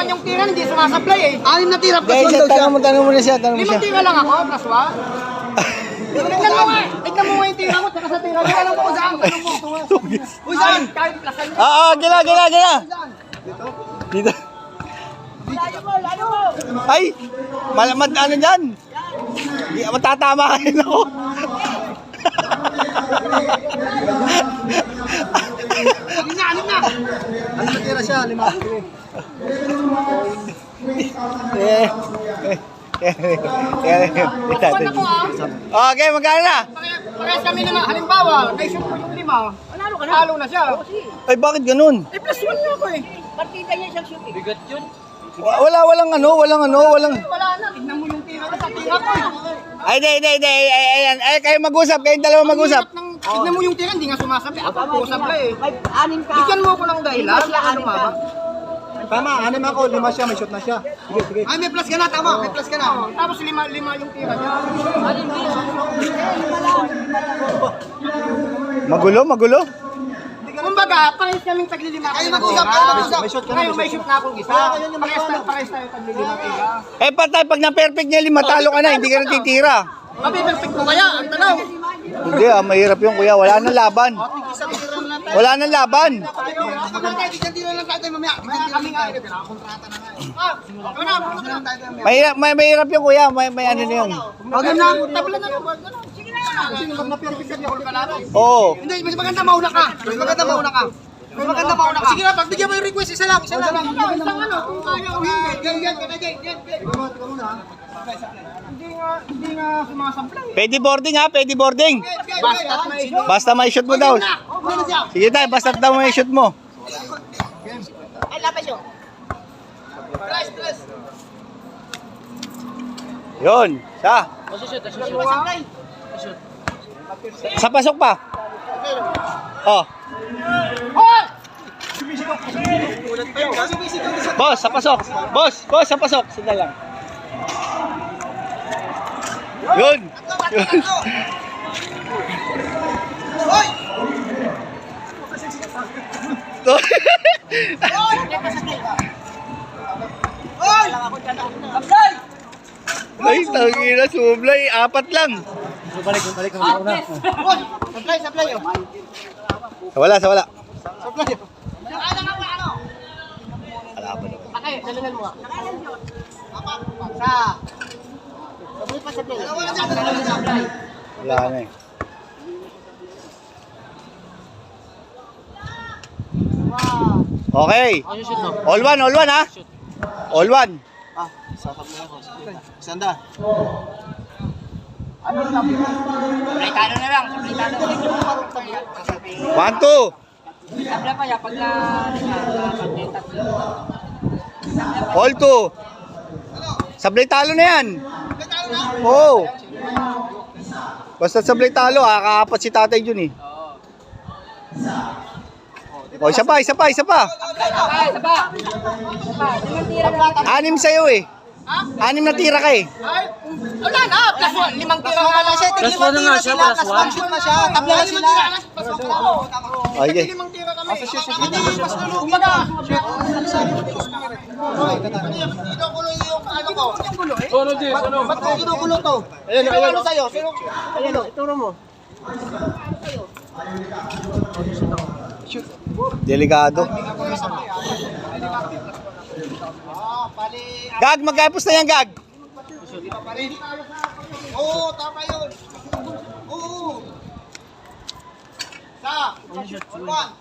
naman yung tira, hindi sumasablay eh. 6 na tira plus Guys, 1 daw siya. tanong mo na siya, tanong mo 5 siya. tira lang ako, plus 1. Tignan mo nga yung tira ko, tsaka sa tira ko. Alam mo kung saan, alam mo. Uy, saan? Kahit plasan niya. Gila. Dito. Layo mo. Ay, malamad ano dyan? Matatama kayo ako. Alin na. Ano na tira siya? 5. Buwan na po ah. Okay, magkano na? Parehas kami na, halimbawa, naisip ko yung 5. Panalo ka na. Halo na siya. Ay, bakit ganun? Eh, plus 1 na ako eh. Partida niya siyang shooting. Bigat yun. Walang ano. Wala na. Tignan mo yung tira ko sa tira ko eh. Ay, hindi. Ayan. Ay, kayo mag-usap. Kayong dalawa mag-usap. Tignan mo yung tira, hindi nga sumasabi. Ako usap eh. Bigyan mo ko ng dahilan. Ano ba? Tama, 6 ako, 5 siya, may shot na siya. Sige. Ay, may plus ka na, tama, may plus ka na. Tapos 5 yung tira niya. Magulo? Kumbaga, parehas kaming taglilima. Kayo mag-usap, kayo mag-usap. May shot ka na. Ngayon may shoot na akong isa. Parehas tayo taglilima. Eh, patay, pag na-perfect niya 5, talo ka na, hindi ka na titira. Mapiperfect mo kaya? Ang tanaw. Hindi mahirap yung kuya. Wala nang laban. Wala nang laban. Kami nga, pinakakontrata na nga. Mahirap yung kuya. May ano na yun. Wag na, tabla na lang. Sige na. Kasi pag na-perfect ka, ako kalaban. Oo. Hindi, mas maganda mauna ka. Sige na, pagbigyan mo yung request, isa lang. Isang ano, kung kaya o hindi. Hindi nga sumasablay. Pwede boarding ha, pwede boarding. Basta may shoot mo daw. Sige tayo, basta daw may shoot mo. Ay, lapis yun. Yun, sa pasok pa. Oh. Boss, sa pasok. Boss, sa pasok. Sila lang. Yun. Ay, tangina, sublay. 4 lang. Balik mo muna. Supply. Wala. Supply. Okay, dalangan mo. Wala na eh. Okay. All one ha. All one. Sanda. Sablay talo na lang. 1, 2. Sabla pa ya, pag na... All 2. Sablay talo na yan. Oo. Basta sablay talo, kaapat si Tatay Jun eh. O, isa pa. Isa pa. 6 sa'yo eh. 6 na tira ka eh. Ay, wala na. Plus 1. 5 tira nga lang siya. Plus 1 na nga siya, plus 1 shoot na siya. Tabla na sila. Okay. 5 tira kami. Mas kumbaga. Dito gulo yung ano ko. Yung gulo eh. Ba't ko ginugulo to? Ano sa'yo? Ayun o, ituro mo. Delikado. Gag, magkapos na yan, Gag. Oo, tama yun. Oo. Sa. One.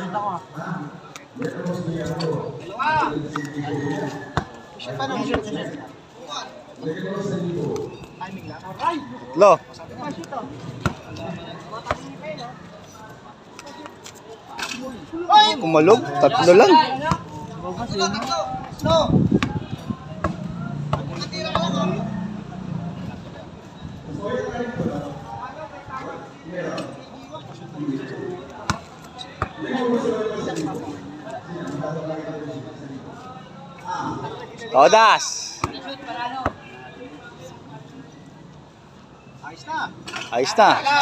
Dalawa. Lo. Kumalog, 3 lang. Todas. Ayos na. Ayos na. Wala.